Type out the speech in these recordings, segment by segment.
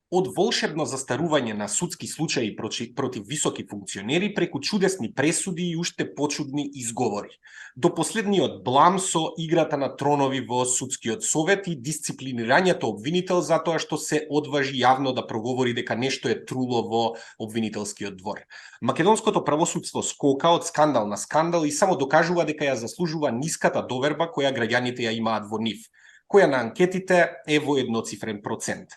Од волшебно застарување на судски случаи против високи функционери преку чудесни пресуди и уште почудни изговори, до последниот блам со играта на тронови во судскиот совет и дисциплинирањето обвинител затоа што се одважи јавно да проговори дека нешто е труло во обвинителскиот двор. Македонското правосудство скока од скандал на скандал и само докажува дека ја заслужува ниската доверба која граѓаните ја имаат во нив, која на анкетите е во едноцифрен процент.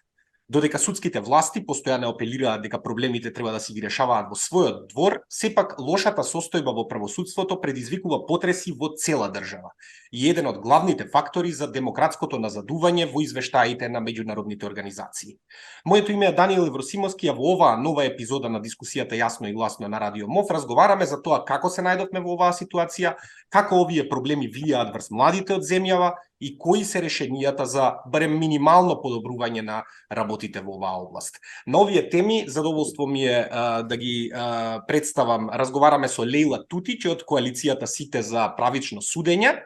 Додека судските власти постојано апелираат дека проблемите треба да си ги решаваат во својот двор, сепак лошата состојба во правосудството предизвикува потреси во цела држава и еден од главните фактори за демократското назадување во извештаите на меѓународните организации. Моето име е Даниел Евросимовски, а во оваа нова епизода на дискусијата Јасно и гласно на Радио МОВ разговараме за тоа како се најдовме во оваа ситуација, како овие проблеми влијаат врз младите од земјава и кои се решенијата за барем минимално подобрување на работите во оваа област. На овие теми задоволство ми е да ги представам. Разговараме со Лејла Тутич од коалицијата Сите за правично судење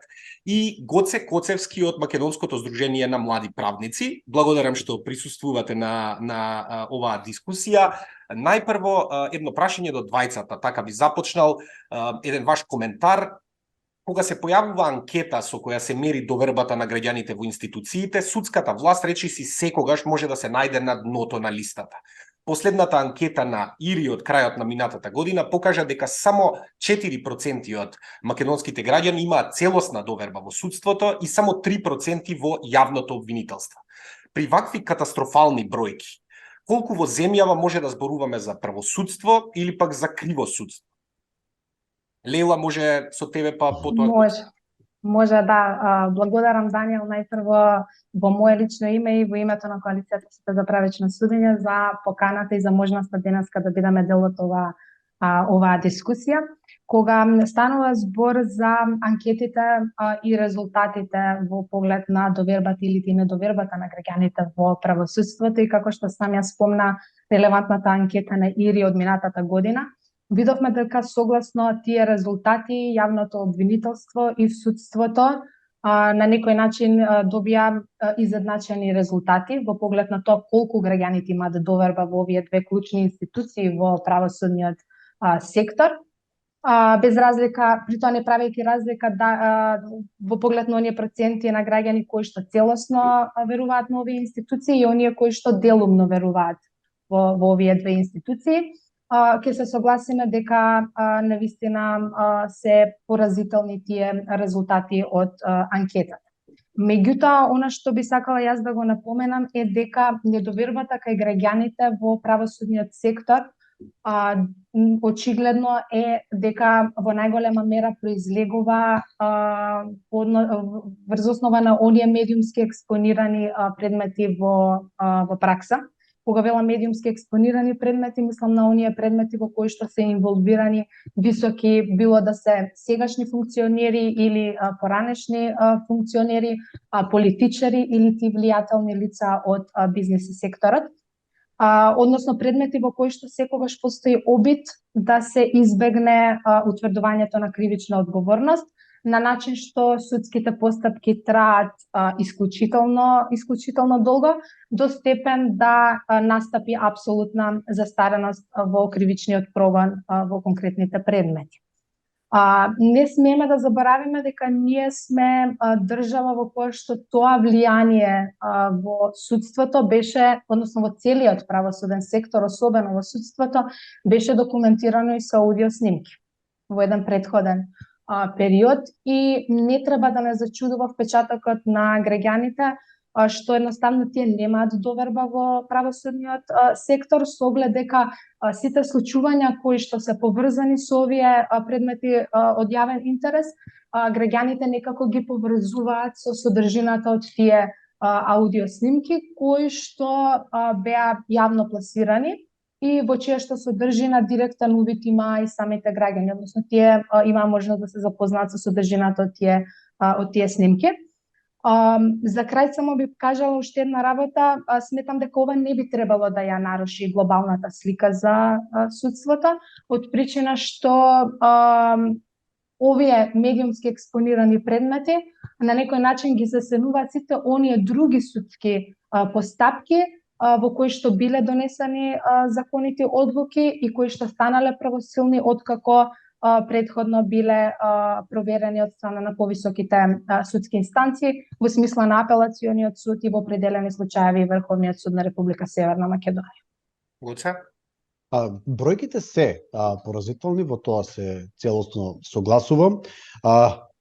и Гоце Коцевски од Македонското здружение на млади правници. Благодарам што присуствувате на оваа дискусија. Најпрво едно прашање до двајцата, така би започнал еден ваш коментар. Кога се појавува анкета со која се мери довербата на граѓаните во институциите, судската власт речиси секогаш може да се најде на дното на листата. Последната анкета на ИРИ од крајот на минатата година покажа дека само 4% од македонските граѓани имаат целосна доверба во судството и само 3% во јавното обвинителство. При вакви катастрофални бројки, колку во земјава може да зборуваме за правосудство или пак за криво судство? Лейла, може со тебе па потоа? Може да. Благодарам, Даниел, најпрво во моје лично име и во името на коалицијата Сите за правично судење за поканата и за можноста денеска да бидеме дел од оваа дискусија. Кога станува збор за анкетите и резултатите во поглед на довербата или недовербата на граѓаните во правосудството и како што сам ја спомна релевантната анкета на ИРИ од минатата година, видовме дека согласно тие резултати јавното обвинителство и судството на некој начин добија изедначени резултати во поглед на тоа колку граѓаните имаат доверба во овие две клучни институции во правосудниот сектор. Без разлика, при тоа не правејќи разлика во поглед на оние проценти на граѓани кои што целосно веруваат на овие институции и оние кои што делумно веруваат во овие две институции. Ќе се согласиме дека навистина се поразителни тие резултати од анкетата. Меѓутоа, она што би сакала јас да го напоменам е дека недовербата кај граѓаните во правосудниот сектор очигледно е дека во најголема мера произлегува врз основа на оние медиумски експонирани предмети во пракса. Кога велам медиумски експонирани предмети, мислам на оние предмети во кои што се инволвирани високи, било да се сегашни функционери или поранешни функционери, политичари или ти влијателни лица од бизнес секторот. Односно предмети во кои што секогаш постои обид да се избегне утврдувањето на кривична одговорност, на начин што судските постапки траат исклучително долго, до степен да настапи апсолутна застареност во кривичниот прогон во конкретните предмети. Не смееме да заборавиме дека ние сме држава во која што тоа влијание во судството беше, односно во целиот правосуден сектор, особено во судството, беше документирано и со аудио снимки во еден претходен период и не треба да не зачудува впечатокот на граѓаните што едноставно тие немаат доверба во правосудниот сектор со оглед дека сите случувања кои што се поврзани со овие предмети од јавен интерес, граѓаните некако ги поврзуваат со содржината од тие аудио снимки кои што беа јавно пласирани и во чија што содржина директен увид има и самите граѓани, односно тие имаа можност да се запознаат со содржината од тие снимки. За крај само би кажала уште една работа, сметам дека ова не би требало да ја наруши глобалната слика за судството, од причина што овие медиумски експонирани предмети на некој начин ги засенуваат сите оние други судски постапки во кои што биле донесени законити одлуки и кои што станале правосилни откако претходно биле проверени од страна на повисоките судски инстанции во смисла на апелациониот суд и во определени случаеви Врховниот суд на Република Северна Македонија. Гоце? Бројките се поразителни, во тоа се целосно согласувам.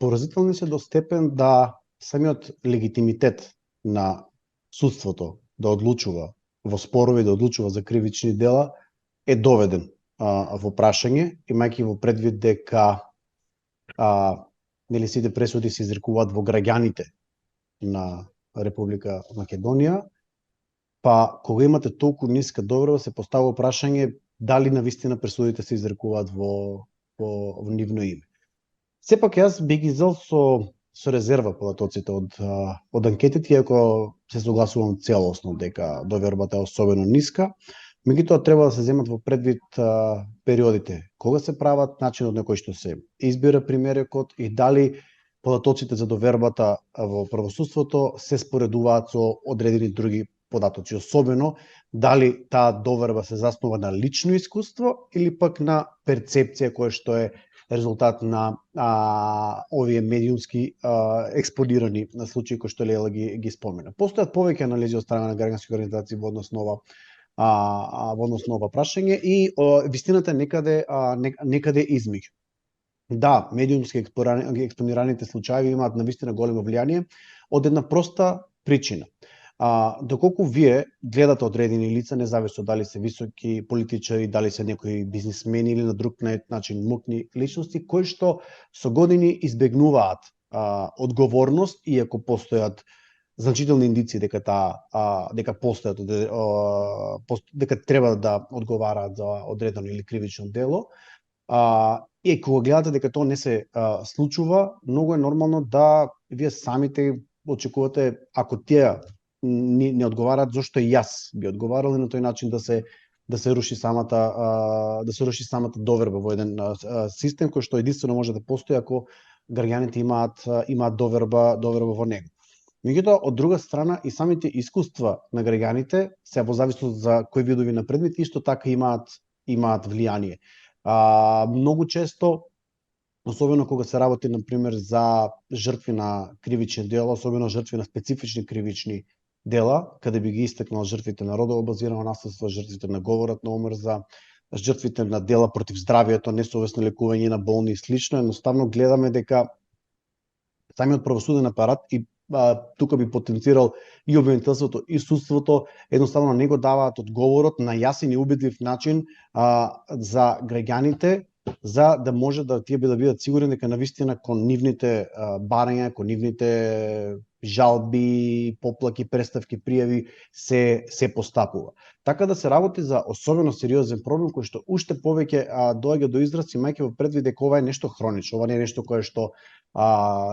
Поразителни се до степен да самиот легитимитет на судството да одлучува во спорови, да одлучува за кривични дела е доведен во прашање, имајќи во предвид дека нели сите пресуди се изрекуваат во граѓаните на Република Македонија, па кога имате толку ниска доверба се поставува прашање дали навистина пресудите се изрекуваат во нивно име. Сепак јас би ги зел со резерва податоците од анкетите, иако се согласувам целосно дека довербата е особено ниска, меѓутоа треба да се земат во предвид периодите, кога се прават, начинот на кој што се избира примерекот и дали податоците за довербата во правосудството се споредуваат со одредени други податоци, особено дали таа доверба се заснова на лично искуство или пак на перцепција која што е резултат на овие медиумски експонирани на случаи кои што Лела ги спомена. Постојат повеќе анализи од страна на граѓански организации во однос на ова прашање и вистината е некаде измеѓу. Да, медиумски експонираните случаи имаат навистина големо влијание од една проста причина. Доколку вие гледате одредени лица, независно дали се високи политичари, дали се некои бизнисмени или на друг начин мокни личности, кои што со години избегнуваат одговорност, иако постојат значителни индици дека постојат дека треба да одговараат за одредено или кривично дело. И кога гледате дека тоа не се случува, многу е нормално да вие самите очекувате, ако тие не одговараат, зошто и јас би одговарал, и на тој начин да се руши самата доверба во еден систем кој што единствено може да постои ако граѓаните имаат доверба во него. Меѓутоа, од друга страна, и самите искуства на граѓаните, се во зависност за кои видови на предмет, исто така имаат влијание. Многу често, особено кога се работи, например, за жртви на кривични дела, особено жртви на специфични кривични дела, каде би ги истакнал жртвите на родово базирано насилство, жртвите на говорот на омрза, жртвите на дела против здравието, несовесно лекување на болни и слично, едноставно гледаме дека самиот правосуден апарат и тука би потенцирал и обвинителството и судството, едноставно не го даваат одговорот на јасен и убедлив начин за граѓаните, за да може да тие да бидат сигурни дека навистина кон нивните барања, кон нивните жалби, поплаки, преставки, пријави се постапува. Така да се работи за особено сериозен проблем кој што уште повеќе доаѓа до израз, имајќи во предвид дека ова е нешто хронично, ова не е нешто кое што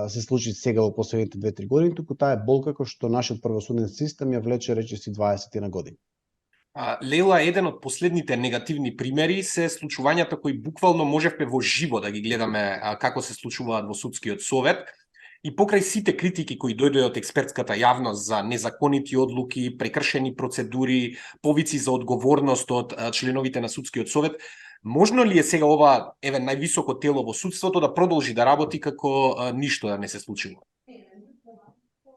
се случи сега во последните 2-3 години, туку таа е болка кој што нашиот правосуден систем ја влече речиси 20 на години. Лела, еден од последните негативни примери се случувањата кои буквално можевме во живо да ги гледаме како се случуваат во судскиот совет. И покрај сите критики кои дојдоа од експертската јавност за незаконити одлуки, прекршени процедури, повици за одговорност од членовите на судскиот совет, можно ли е сега ова највисоко тело во судството да продолжи да работи како ништо да не се случило?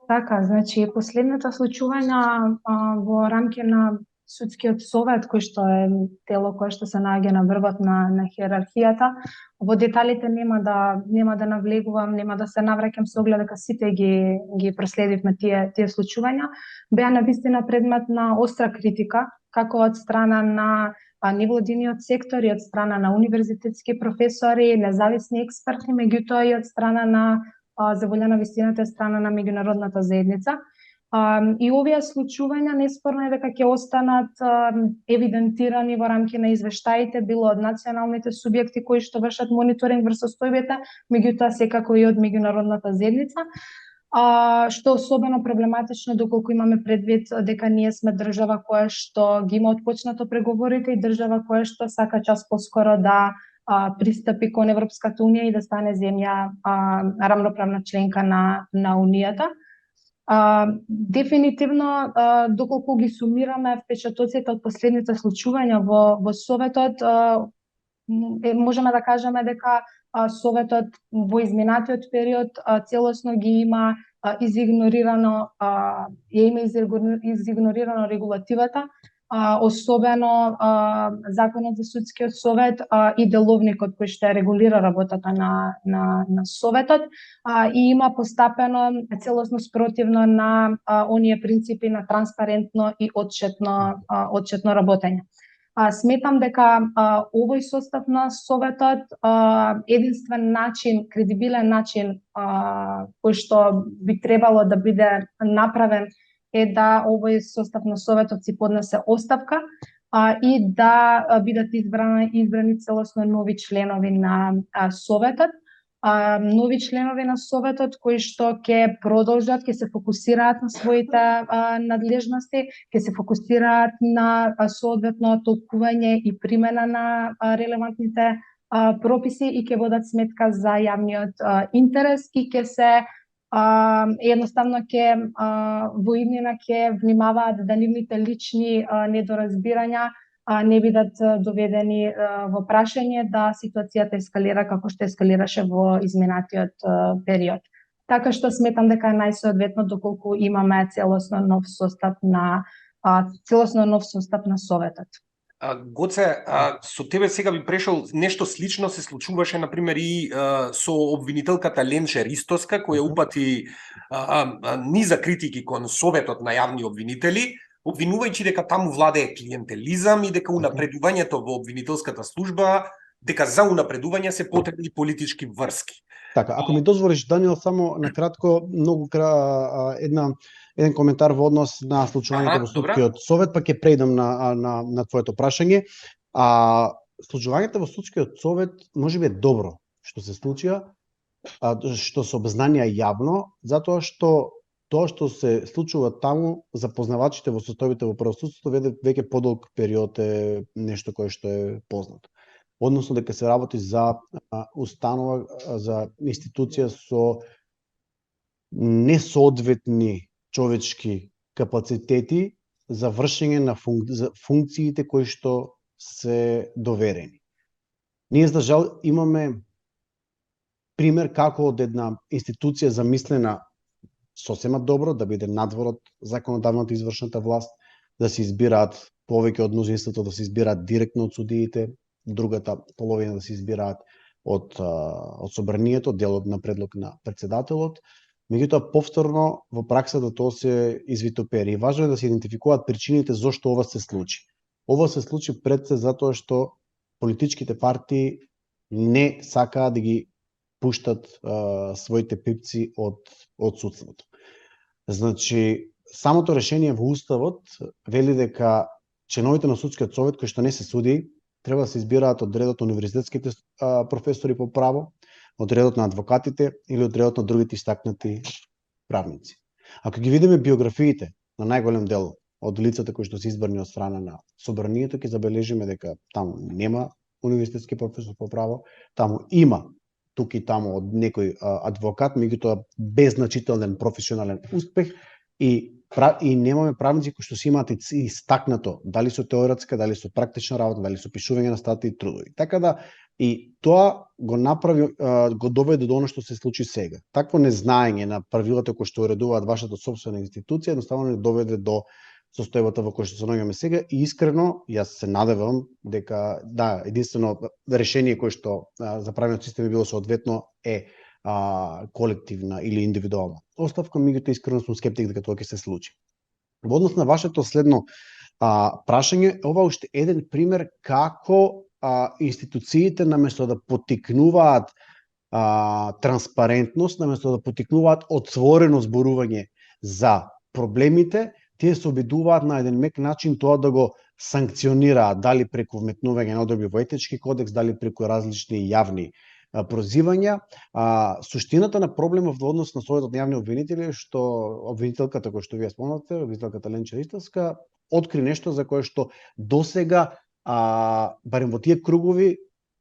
Така, значи последната случувања во рамки на судскиот совет, кој што е тело кое што се наоѓа на врвот на хиерархијата, во деталите нема да навлегувам, нема да се навраќам со оглед дека сите ги проследивме тие случувања, беа навистина предмет на остра критика, како од страна на невладиниот сектор и од страна на универзитетски професори, независни експерти, меѓутоа и од страна на заволјана вистината од страна на меѓународната заедница. И овие случувања неспорно е дека ќе останат евидентирани во рамки на извештаите, било од националните субјекти кои што вршат мониторинг врз состојбата, меѓутоа секако и од меѓународната заедница, што особено проблематично доколку имаме предвид дека ние сме држава која што ги има отпочнато преговорите и држава која што сака час поскоро да пристапи кон Европската унија и да стане земја рамноправна членка на Унијата. Дефинитивно, доколку ги сумираме впечатоците од последните случувања во Советот, можеме да кажеме дека Советот во изминатиот период целосно ги има изигнорирано изигнорирано регулативата, особено Законот за судскиот совет и деловникот кој што регулира работата на Советот, и има постапено целосно спротивно на оние принципи на транспарентно и отчетно работење. Сметам дека овој состав на Советот единствен начин, кредибилен начин кој што би требало да биде направен е да овој состав на Советот си поднесе оставка и да бидат избрани целосно нови членови на Советот. Нови членови на Советот кои што ќе продолжат, ќе се фокусираат на своите надлежности, ќе се фокусираат на соодветно толкување и примена на релевантните прописи и ќе водат сметка за јавниот интерес и ќе се едноставно ќе во иднина ќе внимаваат да нивните лични недоразбирања не бидат доведени во прашање, да ситуацијата ескалира како што ескалираше во изминатиот период. Така што сметам дека е најсоодветно доколку имаме целосно нов состав на Советот. Гоце, со тебе сега би прешол, нешто слично се случуваше, например, и со обвинителката Ленче Ристоска, која упати низа критики кон Советот на јавни обвинители, обвинувајќи дека таму владее клиентелизам и дека унапредувањето во обвинителската служба, дека за унапредување се потребни политички врски. Така, ако ми дозволиш, Даниел, само на кратко, еден коментар во однос на случувањето во Судскиот совет, па ќе преидам на твоето прашање. Случувањето во Судскиот совет можеби е добро што се случија, што се обзнанија јавно, затоа што тоа што се случува таму, запознавачите во составите во правосудството веќе подолг период е нешто кое што е познато. Односно дека се работи за установа, за институција со несоодветни човечки капацитети за вршење на функциите кои што се доверени. Ние, за жал, имаме пример како од една институција замислена сосема добро, да биде надвор од законодавната извршната власт, да се избираат повеќе од мнозинството, да се избираат директно од судиите, другата половина да се избираат од собранието, делот на предлог на председателот. Меѓутоа, повторно во праксата тоа се извитопери. И важно е да се идентификуваат причините зошто ова се случи. Ова се случи пред се затоа што политичките партии не сакаат да ги пуштат своите пипци од судството. Значи, самото решение во Уставот вели дека членовите на Судскиот совет, кои што не се суди, треба да се избираат од редот на универзитетските професори по право, од редот на адвокатите или од редот на другите истакнати правници. Ако ги видиме биографиите на најголем дел од лицата кои што се избрани од страна на собранието, ќе забележиме дека таму нема универзитетски професор по право, таму има тук и таму од некој адвокат, меѓутоа без значителен професионален успех и немаме правници кои што се имаат истакнато, дали со теоретска, дали со практична работа, дали со пишување на статии и трудови. Така да и тоа го направи, го доведе до оно што се случи сега. Такво незнаење на правилата кои што уредуваат вашата собствена институција едноставно не доведе до состојбата во која што се наоѓаме сега и искрено јас се надевам дека да, единствено решение кое што за правниот систем би било соодветно е колективна или индивидуална оставка, меѓутоа искрено сум скептик дека тоа ќе се случи. Во однос на вашето следно прашање, ова е уште еден пример како институциите наместо да поттикнуваат транспарентност, наместо да поттикнуваат отворено зборување за проблемите, тие се обидуваат на еден мек начин тоа да го санкционираат, дали преку вметнување на одредби во етички кодекс, дали преку различни јавни прозивања. Суштината на проблемот во однос на Советот на јавни обвинители е што обвинителката која што вие спомнавте, обвинителката Ленче Ристоска, откри нешто за кое што досега барем во тие кругови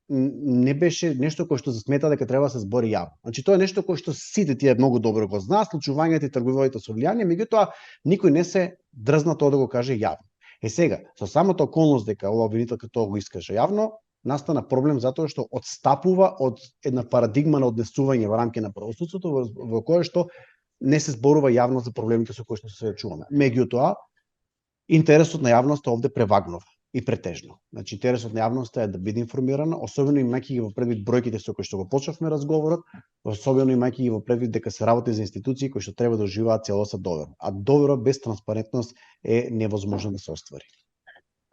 не беше нешто кој што се смета дека треба да се збори јавно. Значи тоа е нешто кој што сите тие многу добро го знаат, случувањето и тргувањето со влијание, меѓутоа никој не се дрзна тоа да го каже јавно. Сега, со самата околност дека ова обвинителка тоа го искаже јавно, настана проблем затоа што одстапува од една парадигма на однесување во рамки на правосудството во кое што не се зборува јавно за проблемите со кои што се соочуваме. Меѓутоа, интересот на јавноста овде превагнува и претежно. Значи, интересот на јавноста е да биде информирана, особено имајќи ги во предвид бројките со кои што го почнавме разговорот, особено имајќи ги во предвид дека се работи за институции кои што треба да уживаат целоса доверба. А доверба без транспарентност е невозможно да се оствари.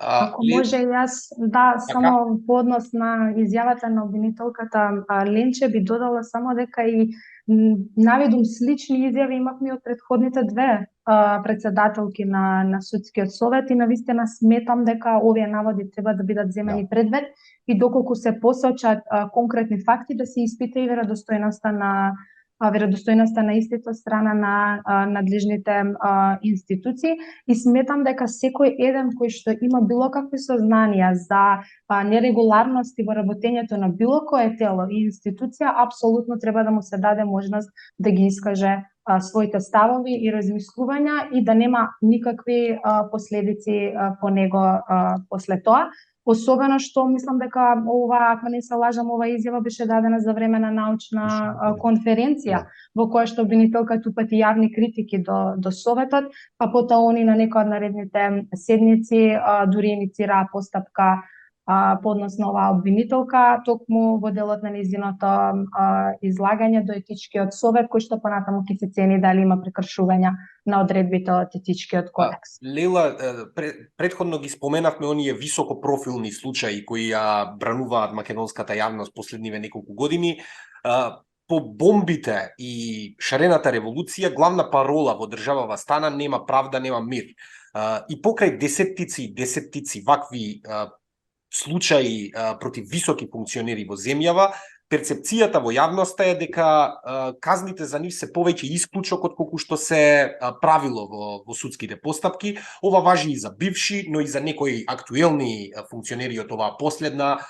Ако може јас, да, само по однос на изјавата на обвинителката Ленче би додала само дека и наведум слични изјави имавме од претходните две председателки на судскиот совет и навистина сметам дека овие наводи треба да бидат земени предвид и доколку се посочат конкретни факти да се испита и веродостојноста на истите страна на надлежните институции и сметам дека секој еден кој што има било какви сознанија за нерегуларности во работењето на било кое тело и институција апсолутно треба да му се даде можност да ги искаже своите ставови и размислувања и да нема никакви последици по него после тоа. Особено што мислам дека ова, ако не се лажам, ова изјава беше дадена за време на научна конференција во која што обвинителка тупати јавни критики до советот, па потоа они на некој од наредните седници дури иницираа постапка по однос на оваа обвинителка, токму во делот на нејзиното излагање до етичкиот совет, кој што понатаму ќе се цени дали има прекршувања на одредбите од етичкиот кодекс. Лела, предходно ги споменавме оние високопрофилни случаи кои ја брануваат македонската јавност последниве неколку години. По бомбите и шарената револуција, главна парола во државава стана нема правда, нема мир. И покрај десеттици вакви случаи против високи функционери во земјава, перцепцијата во јавноста е дека казните за нив се повеќе исклучок од колку што се правило во судските постапки. Ова важи и за бивши, но и за некои актуелни функционери од оваа последна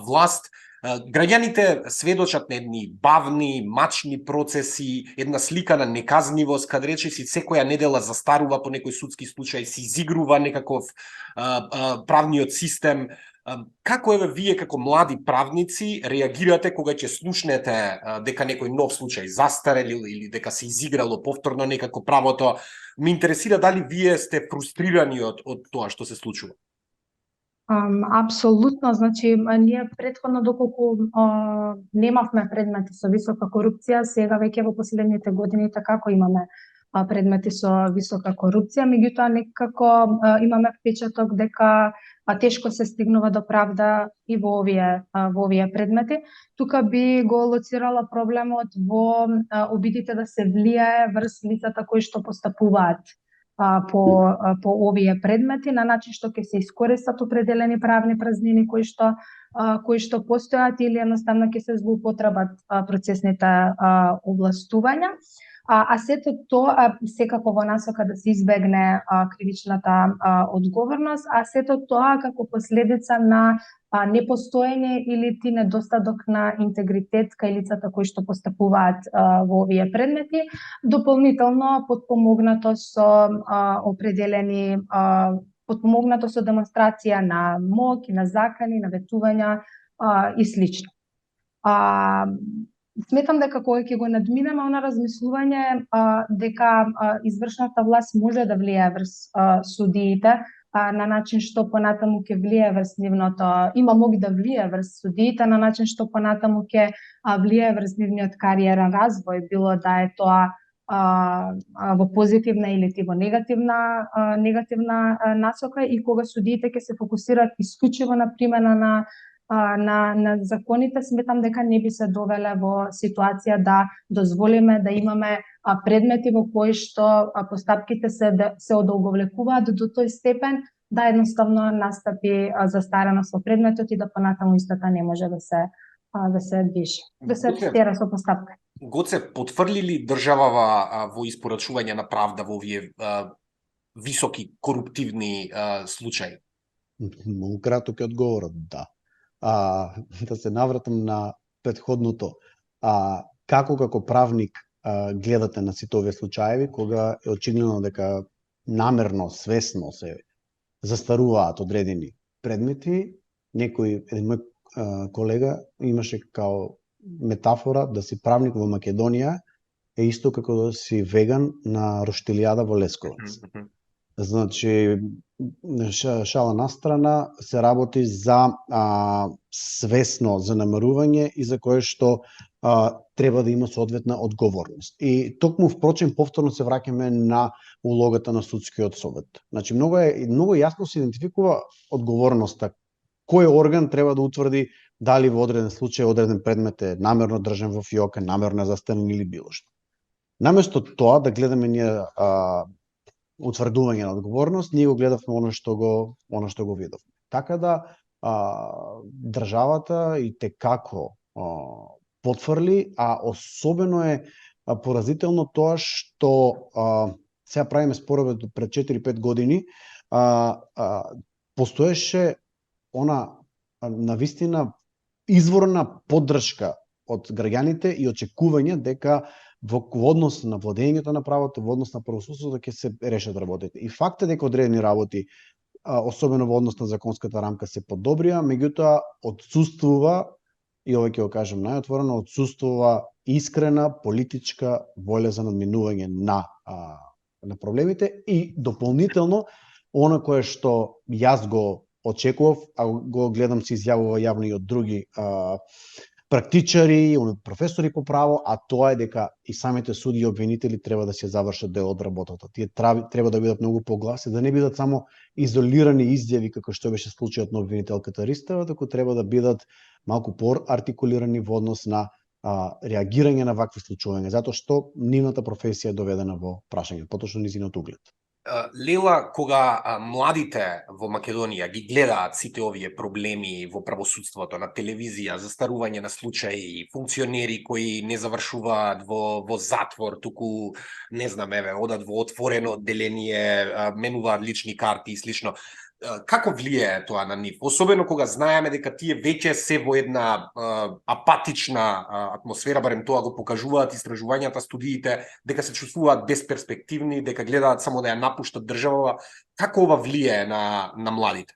власт. Граѓаните сведочат на едни бавни, мачни процеси, една слика на неказнивост, каде речиси секоја недела застарува по некој судски случај, се изигрува некаков правниот систем. Како еве вие како млади правници реагирате кога ќе слушнете дека некој нов случај застарел или дека се изиграло повторно некако правото? Ме интересира дали вие сте фрустрирани од тоа што се случува? Апсолутно, значи ние претходно доколку немавме предмети со висока корупција, сега веќе во последните години како имаме предмети со висока корупција, меѓутоа некако имаме впечаток дека тешко се стигнува до правда и во овие предмети. Тука би го лоцирала проблемот во обидите да се влијае врз лицата кои што постапуваат по овие предмети на начин што ќе се искористат определени правни празнини кои што постојат или едноставно ќе се злоупотребат процесните овластувања. А сето тоа секако во насока да се избегне кривичната одговорност, а сето тоа како последица на непостоење или ти недостаток на интегритет кај лицата кои што постапуваат во овие предмети, дополнително подпомогнато со определени подпомогнато со демонстрација на моќ, на закани, на ветувања и слично. Сметам дека кога ќе го надминеме она размислување дека извршната власт може да влијае врз судиите на начин што понатаму ќе влијае врз нивното, има моќ да влијае врз судиите на начин што понатаму ќе влијае врз нивниот кариерен развој, било да е тоа во позитивна или во негативна насока и кога судиите ќе се фокусираат исклучиво на примена на законите, сметам дека не би се довеле во ситуација да дозволиме да имаме предмети во кои што постапките се одолговлекуваат до тој степен да едноставно настапи застареност во предметот и да понатаму истата не може да се движи, да се тера со постапка. Гоце, потврли ли државава во испорачување на правда во овие високи коруптивни случаи? Многу краток е одговорот, да. да се навратам на претходното, како правник гледате на сите овие случаеви, кога е очигледно дека намерно, свесно се застаруваат одредени предмети? Еден мој колега имаше као метафора да си правник во Македонија е исто како да си веган на Роштилијада во Лесковац. Значи, шала настрана, се работи за свесно занемарување и за кое што треба да има соодветна одговорност. И токму впрочем повторно се враќаме на улогата на судскиот совет. Значи, многу јасно се идентификува одговорноста. Кој орган треба да утврди дали во одреден случај одреден предмет е намерно држан во фиока, намерно е застанен или било што. Наместо тоа да гледаме ние утврдување на одговорност, ние го гледавме она што го видовме. Така да државата и текако потврли, а особено е поразително тоа што сега правиме спорове пред 4-5 години, постоеше она навистина изворна поддршка од граѓаните и очекување дека во однос на владењето на правото, во однос на правосудството ќе се решат работите. И факт е дека одредени работи, особено во однос на законската рамка, се подобрија, меѓутоа отсуствува, и ова ќе го кажам најотворено, отсуствува искрена политичка волја за надминување на проблемите и дополнително она кое што јас го очекував, а го гледам се изјавува јавно и од други практичари, професори по право, а тоа е дека и самите суди и обвинители треба да се завршат дел од работата. Тие треба да бидат многу погласни, да не бидат само изолирани изјави како што беше случајот на обвинителката Ристева, туку треба да бидат малку по-артикулирани во однос на реагирање на вакви случувања, затоа што нивната професија е доведена во прашање, поточно низиниот углед. Лела, кога младите во Македонија ги гледаат сите овие проблеми во правосудството, на телевизија, застарување на случаи, функционери кои не завршуваат во затвор, туку, не знам, одат во отворено одделение, менуваат лични карти и слично, како влијае тоа на нив? Особено кога знаеме дека тие веќе се во една апатична атмосфера, барем тоа го покажуваат истражувањата, студиите, дека се чувствуваат безперспективни, дека гледаат само да ја напуштат државава. Како ова влијае на младите?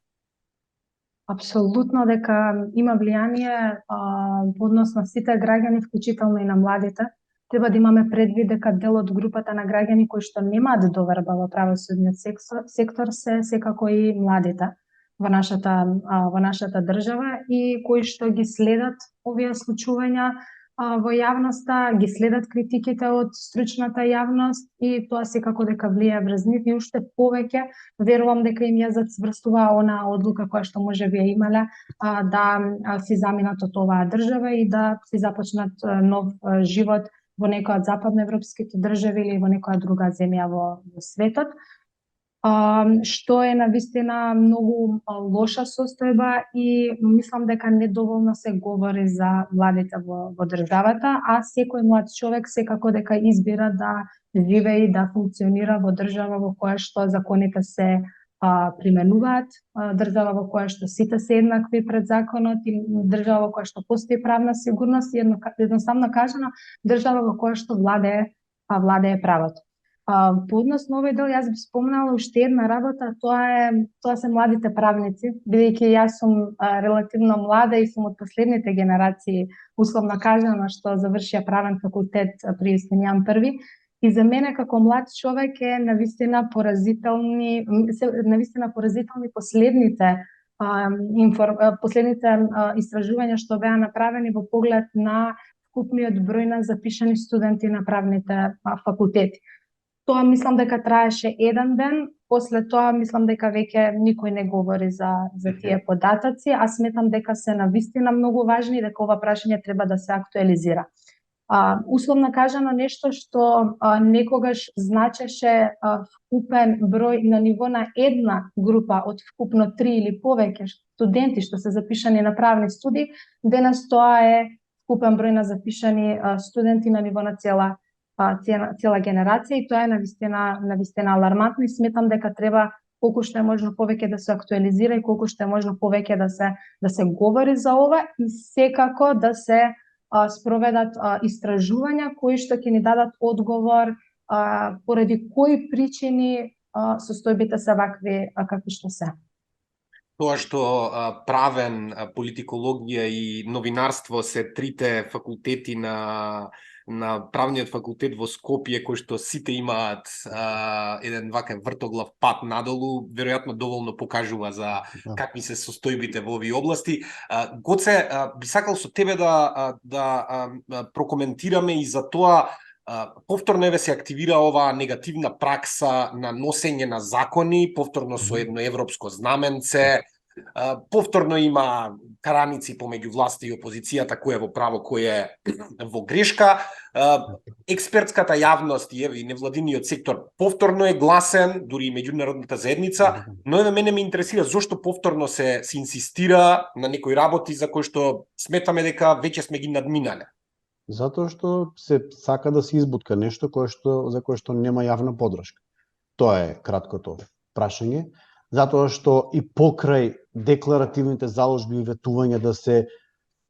Апсолутно дека има влијание во однос на сите граѓани, вклучително и на младите. Треба да имаме предвид дека дел од групата на граѓани кои што немаат доверба во правосудниот сектор се секако и младите во нашата држава и кои што ги следат овие случувања во јавноста, ги следат критиките од стручната јавност и тоа секако дека влијае врз нив и уште повеќе верувам дека им ја зацврстува она одлука која што можеби ја имале да си заминат од оваа држава и да си започнат нов живот во некоја од западноевропските држави или во некоја друга земја во светот, што е навистина многу лоша состојба и мислам дека недоволно се говори за младите во државата, а секој млад човек секако дека избира да живее и да функционира во држава во која што законите се применуваат, држава во која што сите се еднакви пред законот и држава во која што постои правна сигурност и едноставно кажано држава во која што владее правото. По однос на овој дел јас би спомнала уште една работа, тоа се младите правници, бидејќи јас сум релативно млада и сум од последните генерации, условно кажано, што завршија правен факултет при Јустинијан I. И за мене како млад човек е навистина поразителни последните истражувања што беа направени во поглед на вкупниот број на запишани студенти на правните факултети. Тоа мислам дека траеше еден ден, после тоа мислам дека веќе никој не говори за тие податоци, а сметам дека се навистина многу важни и дека ова прашање треба да се актуализира. Условно кажано, нешто што некогаш значеше вкупен број на ниво на една група од вкупно 3 или повеќе студенти што се запишани на правни студии, денес тоа е вкупен број на запишани студенти на ниво на цела генерација и тоа е навистина алармантно и сметам дека треба колку што е можно повеќе да се актуализира и колку што е можно повеќе да се говори за ова и секако да се спроведат истражувања кои што ќе ни дадат одговор поради кои причини состојбите се вакви какви што се. Тоа што правен, политикологија и новинарство се трите факултети на правниот факултет во Скопје, кои што сите имаат еден вака вртоглав пат надолу, веројатно доволно покажува за какви се состојбите во овие области. Гоце, би сакал со тебе да прокоментираме и за тоа повторно еве се активира оваа негативна пракса на носење на закони, повторно со едно европско знаменце, повторно има караници помеѓу власта и опозицијата, кој е во право, кој е во грешка. Експертската јавност и невладиниот сектор повторно е гласен, дури и меѓународната заедница, но еве мене ме интересира зошто повторно се инсистира на некои работи за кои што сметаме дека веќе сме ги надминале. Затоа што се сака да се избутка нешто за кое што нема јавна поддршка. Тоа е краткото прашање, затоа што и покрај декларативните заложби и ветувања да се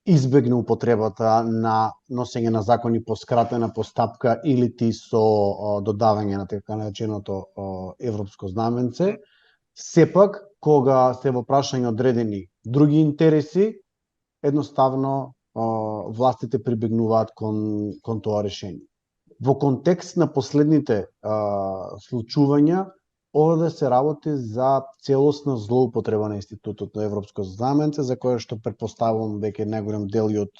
избегне употребата на носење на закони по скратена постапка или ти со додавање на така нареченото европско знаменце, сепак кога се во прашање одредени други интереси, едноставно властите прибегнуваат кон тоа решение. Во контекст на последните случувања, овде се работи за целосна злоупотреба на институтот на европско знаменце, за кое што претпоставувам веќе најголем дел и од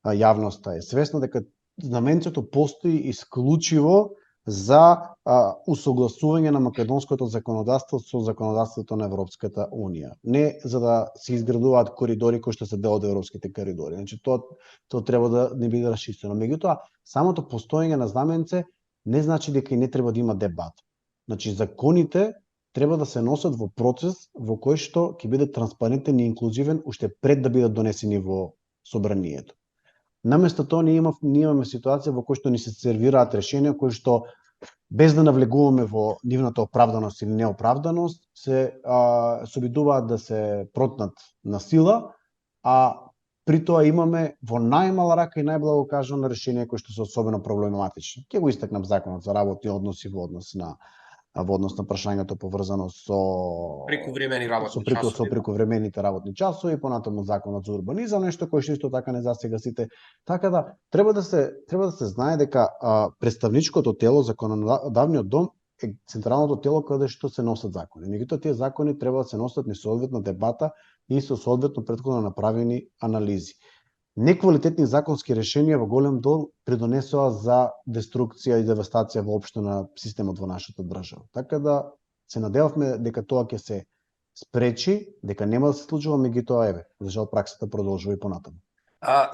јавноста е свесна дека знаменцето постои исклучиво за усогласување на македонското законодавство со законодавството на Европската Унија. Не за да се изградуваат коридори кои што се дел од европските коридори. Значи тоа треба да не биде расчистено. Меѓутоа, самото постоење на знаменце не значи дека и не треба да има дебат. Значи, законите треба да се носат во процес во кој што ќе биде транспарентен и инклузивен уште пред да бидат донесени во собранието. Наместо тоа ние имаме ситуација во кој што ни се сервираат решенија кои што без да навлегуваме во нивната оправданост или неоправданост се обидуваат да се протнат на сила, а при тоа имаме во најмала рака и најблаго кажано решение кои што се особено проблематични. Ќе го истакнам законот за работни односи во однос на прашањето поврзано со прековремените работни часови, понатаму законот за урбанизам, нешто кој што исто така не засега сите. Така да треба да се знае дека представничкото тело, законодавниот дом е централното тело каде што се носат закони. Меѓутоа тие закони треба да се носат низ соодветна дебата и со соодветно претходно направени анализи. Неквалитетни законски решенија во голем дел придонесоа за деструкција и девастација воопшто на системот во нашата држава. Така да се надевавме дека тоа ќе се спречи, дека нема да се случува, меѓутоа еве, за жал праксата продолжува и понатаму.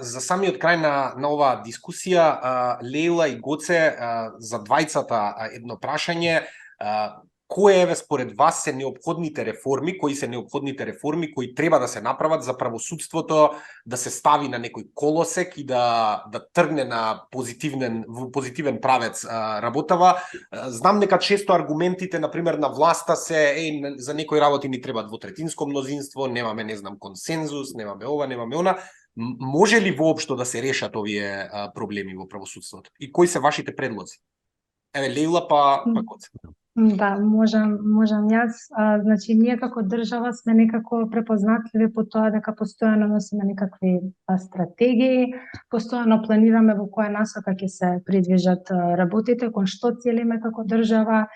За самиот крај на оваа дискусија, Лејла и Гоце, за двајцата едно прашање, кои еве според вас се неопходните реформи, кои треба да се направат за правосудството да се стави на некој колосек и да тргне на позитивен правец работава. Знам дека често аргументите на пример на власта се за некои работи ни треба двотретинско мнозинство, немаме консензус, немаме ова, немаме она. Може ли воопшто да се решат овие проблеми во правосудството? И кои се вашите предлози? Еве Лејла па Гоце. Да, можам јас. Значи, ние како држава сме некако препознатливи по тоа дека постојано носиме некакви стратегии, постојано планираме во која насока ќе се придвижат работите, кон што целиме како држава,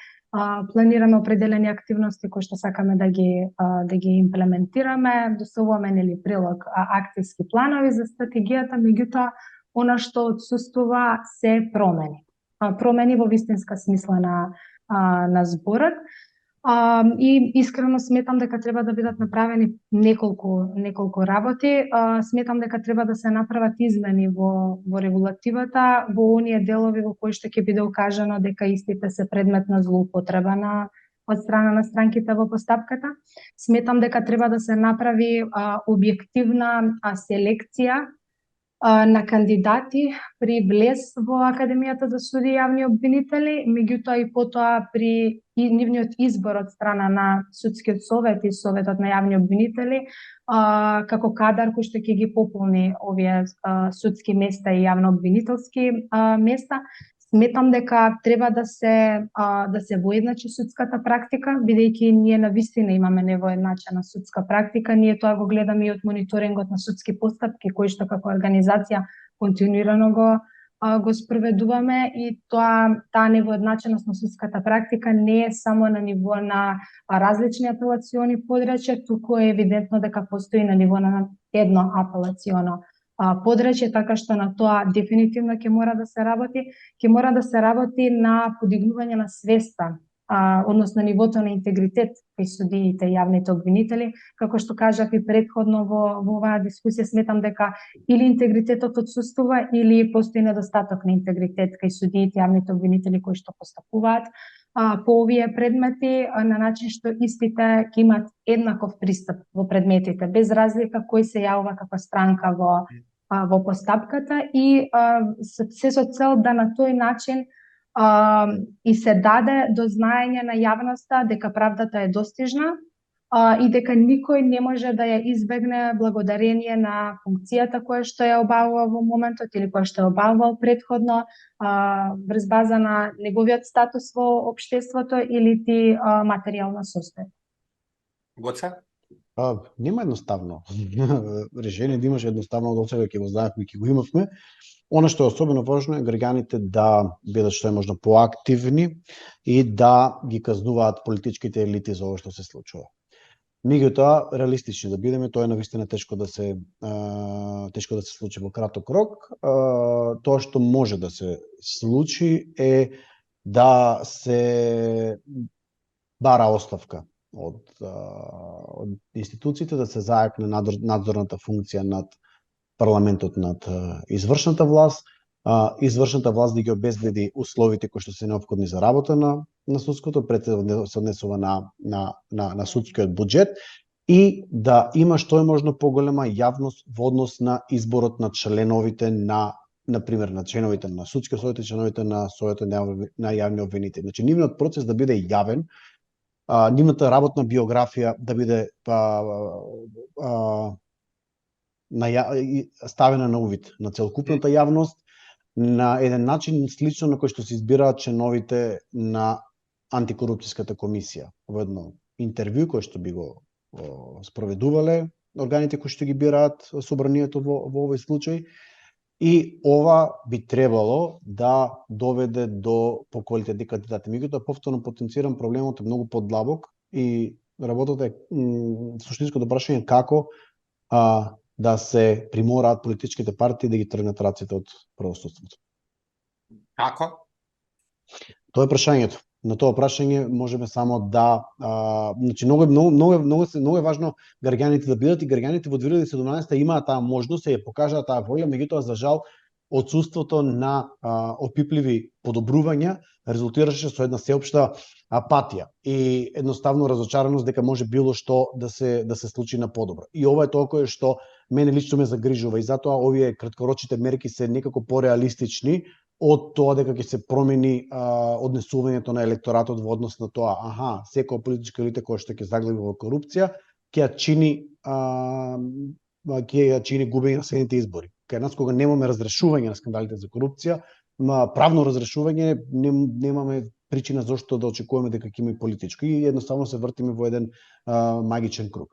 планираме определени активности кои што сакаме да ги имплементираме, доставуваме нели прилог акцијски планови за стратегијата, меѓутоа она што отсуствува се промени. Промени во вистинска смисла на зборот. И искрено сметам дека треба да бидат направени неколку работи. Сметам дека треба да се направат измени во регулативата, во оние делови во кои што ќе биде укажано дека истите се предмет на злоупотреба од страна на странките во постапката. Сметам дека треба да се направи објективна селекција на кандидати при влез во Академијата за суди и јавни обвинители, меѓутоа и потоа при нивниот избор од страна на судскиот совет и советот на јавни обвинители, како кадар кој што ќе ги пополни овие судски места и јавно-обвинителски места. Сметам дека треба да се воедначи судската практика, бидејќи ние навистина имаме невоедначена судска практика. Ние тоа го гледаме и од мониторингот на судски постапки, кои што како организација континуирано го спроведуваме, и таа невоедначеност на судската практика не е само на ниво на различни апелациони подрачја, туку е евидентно дека постои на ниво на едно апелационо подрачје, така што на тоа дефинитивно ќе мора да се работи. Ќе мора да се работи на подигнување на свеста, односно нивото на интегритет кај судиите и јавните обвинители. Како што кажав и предходно во оваа дискусија, сметам дека или интегритетот отсуствува, или постои недостаток на интегритет кај судиите и јавните обвинители кои што постапуваат по овие предмети, на начин што истите ќе имаат еднаков пристап во предметите, без разлика кој се јавува како странка во постапката, и се со цел да на тој начин и се даде до знаење на јавноста дека правдата е достижна и дека никој не може да ја избегне благодарение на функцијата која што ја обавува во моментот или која што ја обавувал предходно, врз база на неговиот статус во општеството или ти материјално состојба. Гоце? Нема едноставно решение да имаш едноставно, од сега ќе го знаевме, ќе го имавме. Она што е особено важно е граѓаните да бидат што е можно поактивни и да ги казнуваат политичките елити за ова што се случува. Меѓутоа, реалистични да бидеме, тоа е навистина тешко да се случи во краток рок. Тоа што може да се случи е да се бара оставка од институциите, да се зајакне надзорната функција над парламентот, над извршната власт, извршната власт да ги обезбеди условите кои што се неопходни за работа на судското, пред се однесува на судскиот буџет, и да има што е можно поголема јавност во однос на изборот на членовите например, на членовите на судскиот совет и членовите на советот на јавни обвинители. Значи, нивниот процес да биде јавен, нивната работна биографија да биде ставена на увид на целокупната јавност, на еден начин слично на кој што се избираат членовите на антикорупцијската комисија. Во едно интервју кој што би го спроведувале органите кои што ги бираат собранието во овој случај, и ова би требало да доведе до поквалитетни кандидати. Меѓутоа, повторно потенцирам, проблемот е многу подлабок и работата е суштинското прашање како да се примораат политичките партии да ги тргнат раците од правосудството. Како? Тоа е прашањето. На тоа прашање можеме само да значи многу е важно граѓаните да бидат, и граѓаните во 2017 имаат таа можност и ја покажаа таа волја, меѓутоа за жал отсуството на опипливи подобрувања резултираше со една сеопшта апатија и едноставно разочараност дека може било што да се случи на подобро. И ова е тоа кое што мене лично ме загрижува, и затоа овие краткорочните мерки се некако пореалистични од тоа дека ќе се промени однесувањето на електоратот во однос на тоа, секоја политичка елита која што ќе заглави во корупција ќе ја чини губење на следните избори. Кај нас, кога немаме разрешување на скандалите за корупција, правно разрешување, немаме причина зошто да очекуваме дека ќе има и политичко, и едноставно се вртиме во еден магичен круг.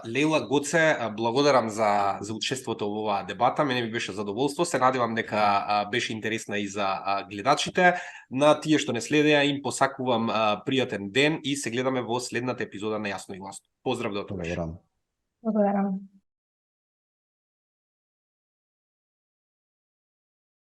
Лейла, Гоце, благодарам за учеството во оваа дебата. Мене ми беше задоволство. Се надевам дека беше интересна и за гледачите. На тие што не следеа им посакувам пријатен ден и се гледаме во следната епизода на Јасно и гласно. Поздрав до тогаш. Благодарам. Благодарам.